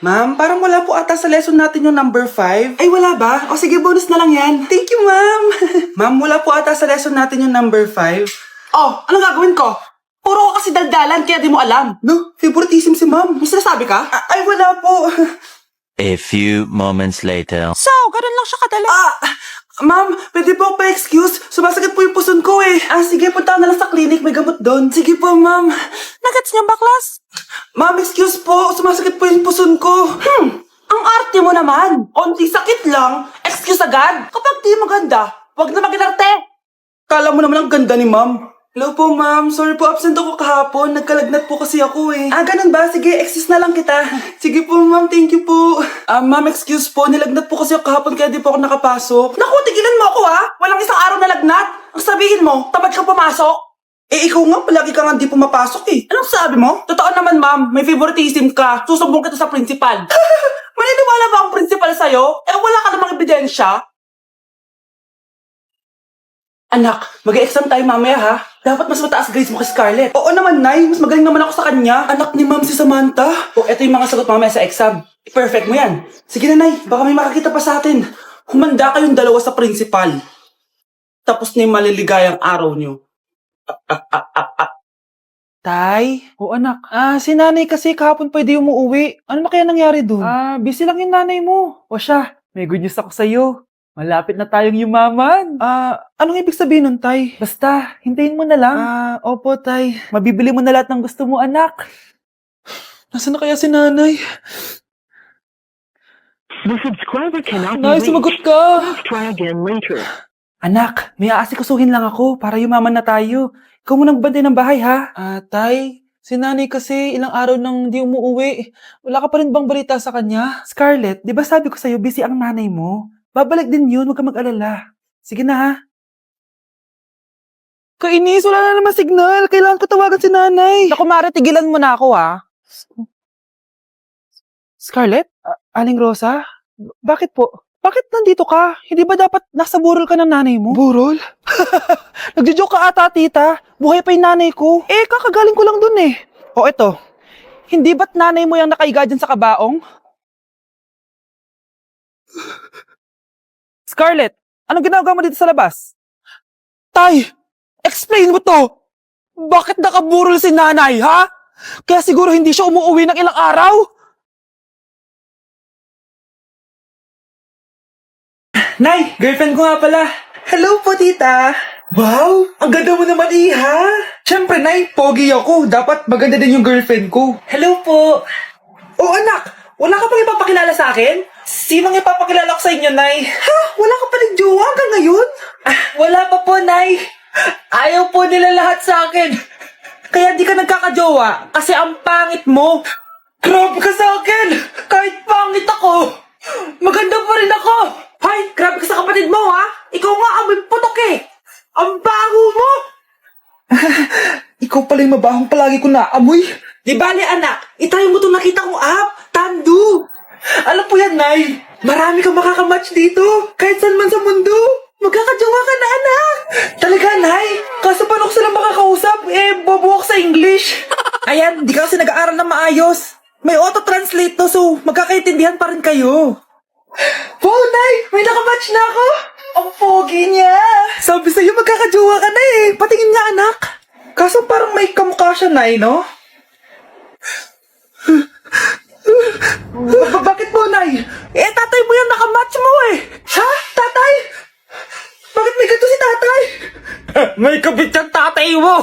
Ma'am, parang wala po ata sa lesson natin yung number 5. Ay, wala ba? O sige, bonus na lang yan. Thank you, ma'am. Ma'am, wala po ata sa lesson natin yung number 5. Oh, ano gagawin ko? Puro ka kasi daldalan kaya di mo alam. No, favoritism si ma'am. May sinasabi ka? Ay, wala po. A few moments later. So, ganun lang siya kadali. Ma'am, pwede po pa-excuse? Sumasakit po yung puson ko eh. Sige, punta na lang sa clinic. May gamot doon. Sige po, ma'am. Nagets niya ba, class? Ma'am, excuse po. Sumasakit po yung puson ko. Ang arte mo naman. Onti sakit lang. Excuse agad. Kapag di maganda, wag na mag-inarte. Kala mo naman ang ganda ni ma'am. Hello po, ma'am. Sorry po, absent ako kahapon. Nagkalagnat po kasi ako eh. Ganun ba? Sige, excuse na lang kita. Sige po, ma'am. Thank you po. Ma'am, excuse po. Nilagnat po kasi ako kahapon kaya di po ako nakapasok. Naku, tigilan mo ako ha. Walang isang araw na lagnat. Ang sabihin mo, tamad ka pumasok. Ikaw nga, palagi ka nga di pumapasok eh. Anong sabi mo? Totoo naman, ma'am. May favoritism ka. Susumbong kita sa principal. Maniniwala ba ang principal sa'yo? Wala ka namang ebidensya. Anak, mag-exam tayo mamaya ha. Dapat mas mataas grades mo kay Scarlett. Oo naman, Nay. Mas magaling naman ako sa kanya. Anak ni ma'am si Samantha. Eto yung mga sagot mamaya sa exam. Perfect mo yan. Sige na, Nay. Baka may makakita pa sa atin. Humanda kayong dalawa sa principal. Tapos na yung maliligayang araw nyo. Tay? O anak, si nanay kasi kahapon pwede umuwi. Ano na kaya nangyari doon? Busy lang yung nanay mo. O siya, may good news ako sa'yo. Malapit na tayong yumaman. Anong ibig sabihin nun, Tay? Basta, hintayin mo na lang. Opo, Tay. Mabibili mo na lahat ng gusto mo, anak. Nasaan na kaya si nanay? The subscriber cannot be Nay, reached. sumagot ka. Please try again later. Anak, may aasikasuhin lang ako para yumaman na tayo. Ikaw munang bantay ng bahay, ha? Tay, si nanay kasi ilang araw nang di umuwi. Wala ka pa rin bang balita sa kanya? Scarlett, di ba sabi ko sa'yo busy ang nanay mo? Babalik din yun, huwag ka mag-alala. Sige na, ha? Kainis, wala na naman signal. Kailangan ko tawagan si nanay. Naku, Mare, tigilan mo na ako ha. Scarlett? Aling Rosa? Bakit po? Bakit nandito ka? Hindi ba dapat nasa burol ka ng nanay mo? Burol? Nagjo-joke ka ata, tita. Buhay pa yung nanay ko. Kakagaling ko lang dun eh. O eto, hindi ba't nanay mo yung nakaiga dyan sa kabaong? Scarlett, anong ginagawa mo dito sa labas? Tay, explain mo to. Bakit nakaburol si nanay, ha? Kaya siguro hindi siya umuwi ng ilang araw? Nay, girlfriend ko nga pala. Hello po, tita. Wow, ang ganda mo naman, iha. Siyempre, Nay, pogi ako. Dapat maganda din yung girlfriend ko. Hello po. Oh, anak, wala ka pang ipapakilala sa akin? Sinong ipapakilala ko sa inyo, Nay? Ha? Wala ka pa rin jowa hanggang ngayon? Wala pa po, Nay. Ayaw po nila lahat sa akin. Kaya di ka nagkakajowa kasi ang pangit mo. Grabe ka sa akin. Kahit pangit ako, maganda pa rin ako. Hay, grabe ka sa kapatid mo, ha? Ikaw nga amoy putok eh. Ang baho mo. Ikaw pala yung mabahong palagi ko naamoy. Di bali, anak. Itry mo itong nakita kong app. Tandu. Alam po yan, Nay. Marami kang makakamatch dito. Kahit saan man sa mundo. Magkakajowa ka na, anak. Talaga, Nay. Kaso paano ko sila makakausap? Bobo ako sa English. Ayan, di ka kasi nag-aaral na maayos. May auto-translate to, so magkakaintindihan pa rin kayo. Wow, Nay! May nakamatch na ako! Ang pogi niya! Sabi sa'yo, magkakajowa ka na eh. Patingin nga, anak. Kaso parang may kamukha siya, Nay, no? Bakit po, Nay? Tatay mo yan, nakamatch mo eh. Ha? Tatay? Bakit may ganito si tatay? May kabit yung tatay mo!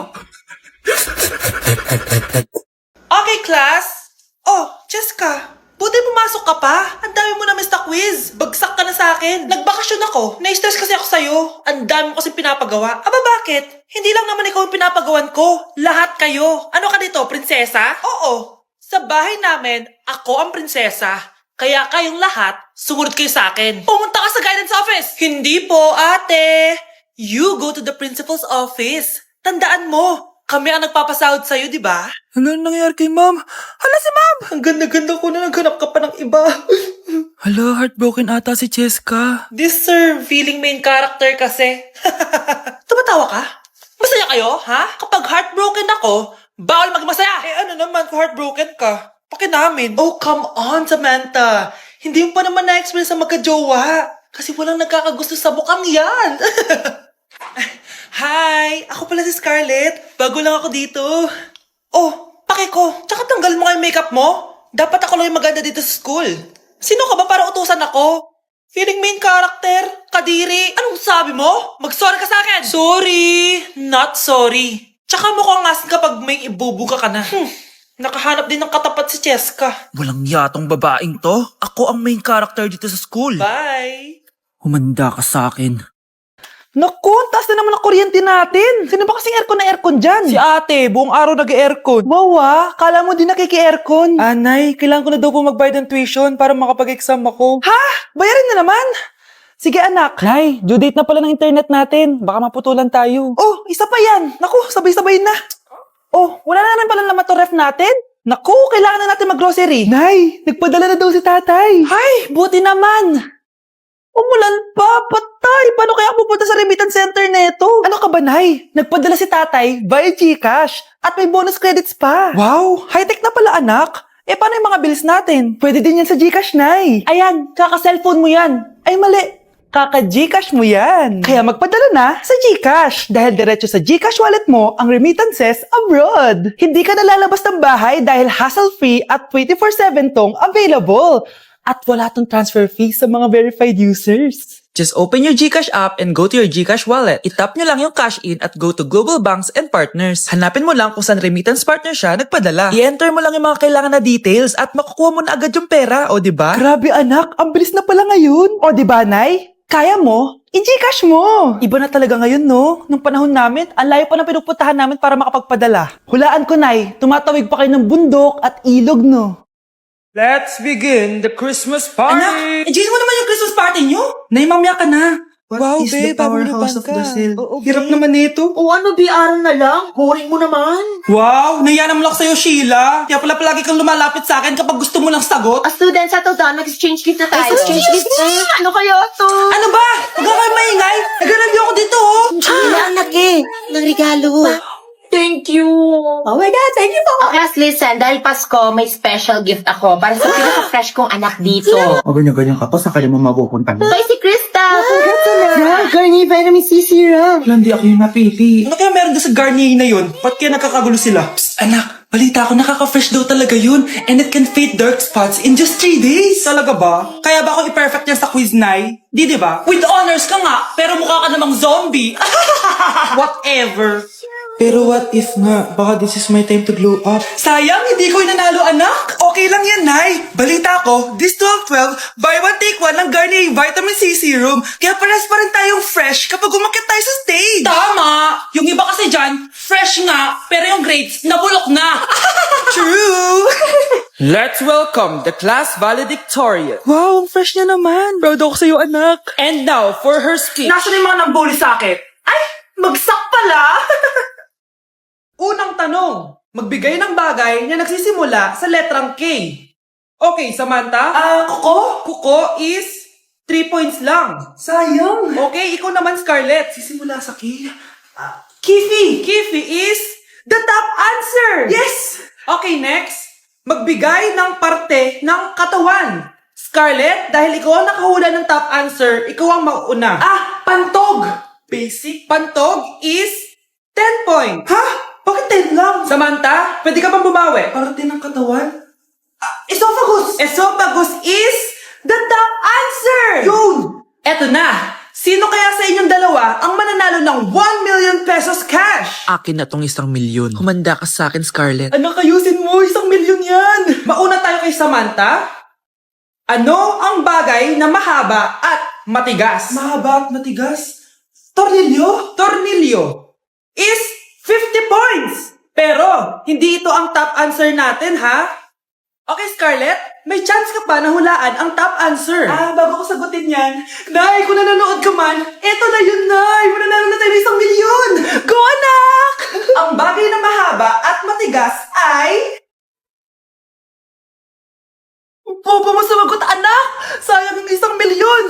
Okay, class. Oh, Jessica. Buti pumasok ka pa. Ang dami mo na miss na quiz. Bagsak ka na sa akin. Nagbakasyon ako. Na-stress kasi ako sa'yo. Ang dami mo kasi pinapagawa. Aba, bakit? Hindi lang naman ikaw yung pinapagawan ko. Lahat kayo. Ano ka dito, prinsesa? Oo. Sa bahay namin, ako ang prinsesa. Kaya kayong lahat, sumunod kayo sa akin. Pumunta ka sa guidance office. Hindi po, ate. You go to the principal's office. Tandaan mo, kami ang nagpapasahod sa'yo, di ba? Ano nangyayari kay ma'am? Hala si ma'am! Ang ganda-ganda ko na naghanap ka pa ng iba. Hala, heartbroken ata si Cheska. This sir, feeling main character kasi. Tumatawa ka? Masaya kayo, ha? Kapag heartbroken ako, bawal maging masaya. Ano naman kung heartbroken ka? Namin. Oh, come on, Samantha. Hindi mo pa naman na-experience ang magka-jowa. Kasi walang nagkakagusto sa bukang yan. Hi! Ako pala si Scarlett. Bago lang ako dito. Oh, pake ko. Tsaka tanggal mo nga yung makeup mo. Dapat ako lang yung maganda dito sa school. Sino ka ba para utusan ako? Feeling main character? Kadiri? Anong sabi mo? Mag-sorry ka sa akin. Sorry. Not sorry. Tsaka mukhang asin kapag may ibubuga ka na. Nakahanap din ng katapat si Cheska. Walang yatong babaeng to. Ako ang main character dito sa school. Bye! Humanda ka sa akin. Naku, ang taas na naman ang kuryente natin. Sino ba kasing aircon na aircon dyan? Si ate, buong araw nag-aircon. Wow kala mo din nakiki-aircon. Anay, kailangan ko na daw po magbayad ng tuition para makapag-exam ako. Bayarin na naman. Sige anak. Nay, due date na pala ng internet natin. Baka maputulan tayo. Oh, isa pa yan. Naku, sabay-sabay na. Oh, wala na naman pala naman to ref natin. Naku, kailangan na natin mag-grocery. Nay, nagpadala na daw si tatay. Ay, buti naman. Umulan pa, patay. Paano kaya pupunta sa remittance center neto? Ano ka ba, Nay? Nagpadala si tatay via GCash at may bonus credits pa. Wow, high-tech na pala anak. Paano yung mga bills natin? Pwede din yan sa GCash, Nay. Ayan, kaka-cellphone mo yan. Ay, mali. Kaka-GCash mo yan. Kaya magpadala na sa GCash dahil diretso sa GCash wallet mo ang remittances abroad. Hindi ka nalalabas ng bahay dahil hassle-free at 24/7 tong available. At wala tong transfer fee sa mga verified users. Just open your GCash app and go to your GCash wallet. Itap nyo lang yung cash in at go to global banks and partners. Hanapin mo lang kung saan remittance partner siya nagpadala. I-enter mo lang yung mga kailangan na details at makukuha mo na agad yung pera, o diba? Grabe anak, ang bilis na pala ngayon. O diba, Nay? Kaya mo? I-GCash mo! Iba na talaga ngayon, no? Nung panahon namin, ang layo pa ng pinupuntahan namin para makapagpadala. Hulaan ko, Nay, tumatawid pa kayo ng bundok at ilog, no? Let's begin the Christmas party! Anak, enjoy mo naman yung Christmas party nyo. Nay, mamaya ka na. Wow, is babe, the powerhouse of babuluban ka. Brazil? Oo, Hirap babe. naman nito. O ano, biaran na lang? Boring mo naman. Wow, nahiya naman ako sa'yo, Sheila. Kaya pala palagi kang lumalapit sa akin kapag gusto mo lang sagot. Student, settle down. Mag-exchange gift na tayo. Exchange gift? Ano kaya to? Ano ba? Huwag ka kayo maingay. Nag-review ako dito, oh. Anak ng regalo. Thank you. Oh my God, thank you po. Okay, listen. Dahil Pasko, may special gift ako para sa pinaka-fresh kong anak dito. O ganyan-ganyan ka pa, saan ka naman mapupunta mo? Ito si Krista. Yeah, Garnier Vitamin C Serum. Wala, hindi ako yung napili. Ano kaya meron doon sa Garnier na yun? Ba't kaya nagkakagulo sila? Psst, anak, balita ko nakaka-fresh daw talaga yun. And it can fade dark spots in just 3 days. Talaga ba? Kaya ba ako i-perfect yan sa quiz, Nay? Di ba? With honors ka nga, pero mukha ka namang zombie. Whatever. Pero what if nga, baka this is my time to glow up. Sayang, hindi ko nanalo, anak. Okay lang yan, Nay. Balita ko, this 12-12, buy one take one ng Garnier Vitamin C Serum. Kaya pares pa rin tayong fresh kapag umakyat tayo sa stage. Tama! Yung iba kasi dyan, fresh nga, pero yung grades, nabulok na. True! Let's welcome the class valedictorian. Wow, ang fresh niya naman. Proud ako sa'yo, anak. And now, for her speech. Nasaan yung mga nambuli sa akin? Ay, bagsak pala! Unang tanong, magbigay ng bagay na nagsisimula sa letrang K. Okay, Samantha? Kuko? Kuko is 3 points lang. Sayang. Okay, ikaw naman, Scarlett. Sisimula sa K. Kifi. Kifi is the top answer. Yes! Okay, next. Magbigay ng parte ng katawan. Scarlett, dahil ikaw ang nakahula ng top answer, ikaw ang mauna. Pantog. Basic. Pantog is 10 points. Ha? Bakit 10 lang? Samantha, pwede ka bang bumawi? Parte ng katawan? Esophagus. Esophagus is the top answer. Yun! Eto na. Sino kaya sa inyong dalawa ang mananalo ng 1 million pesos cash? Akin na tong 1 milyon. Humanda ka sa akin, Scarlett. Anak, ayusin mo. 1 milyon yan. Mauna tayo kay Samantha. Ano ang bagay na mahaba at matigas? Mahaba at matigas? Tornilyo? Tornilyo is 50 points. Pero, hindi ito ang top answer natin, ha? Okay, Scarlett, may chance ka pa na hulaan ang top answer. Bago ko sagutin yan, Nay, kung nanonood ka man, eto na yun, Nay! Mananalo na tayo ng 1 milyon! Go, anak! Ang bagay na mahaba at matigas ay... Bobo mo sumagot, anak! Sayang yung 1 milyon!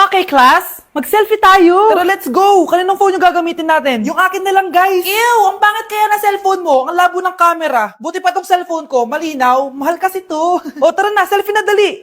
Okay, class. Mag-selfie tayo! Tara, let's go! Kaninong phone yung gagamitin natin? Yung akin na lang, guys! Ew! Ang pangit kaya na cellphone mo. Ang labo ng camera. Buti pa tong cellphone ko. Malinaw. Mahal kasi to. O, tara na. Selfie na dali.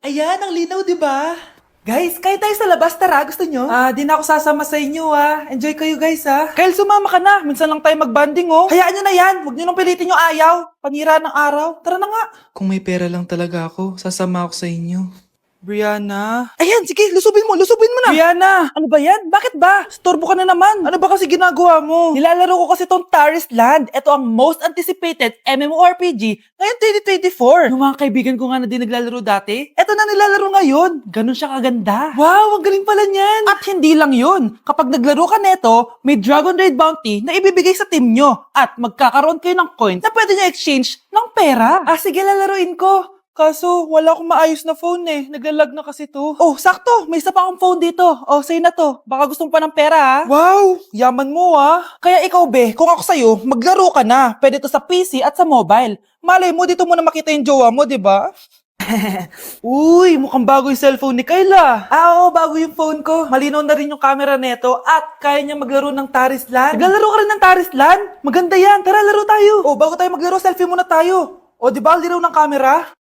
Ayan, ang linaw, di ba? Guys, kayo tayo sa labas. Tara, gusto nyo? Di na ako sasama sa inyo, Enjoy kayo, guys, Kyle, sumama ka na. Minsan lang tayo magbanding, Hayaan nyo na yan. Huwag nyo nang pilitin yung ayaw. Panira ng araw. Tara na nga. Kung may pera lang talaga ako, sasama ako sa inyo. Brianna. Ayan, sige, lusubin mo na. Brianna, ano ba yan? Bakit ba? Storbo ka na naman. Ano ba kasi ginagawa mo? Nilalaro ko kasi tong Taris Land. Ito ang most anticipated MMORPG ngayon 2024. Yung mga kaibigan ko nga na din naglalaro dati, eto na nilalaro ngayon. Ganun siya kaganda. Wow, ang galing pala niyan. At hindi lang yun. Kapag naglaro ka neto, may Dragon Raid Bounty na ibibigay sa team nyo. At magkakaroon kayo ng coins na pwede nyo exchange ng pera. Sige, lalaruin ko. Kaso, wala akong maayos na phone Naglalag na kasi to. Oh, sakto! May isa pa akong phone dito. Oh, sa'yo na to. Baka gusto mo pa ng pera, Wow! Yaman mo, Kaya ikaw, be, kung ako sa'yo, maglaro ka na. Pwede to sa PC at sa mobile. Malay mo, dito mo na makita yung jowa mo, di ba? Uy, mukhang bago yung cellphone ni Kayla. Oo, bago yung phone ko. Malinaw na rin yung camera neto at kaya niya maglaro ng Taris Land. Naglalaro ka rin ng Taris Land? Maganda yan. Tara, laro tayo. Oh, bago tayo maglaro, selfie muna tayo. O, di ba, linaw ng camera?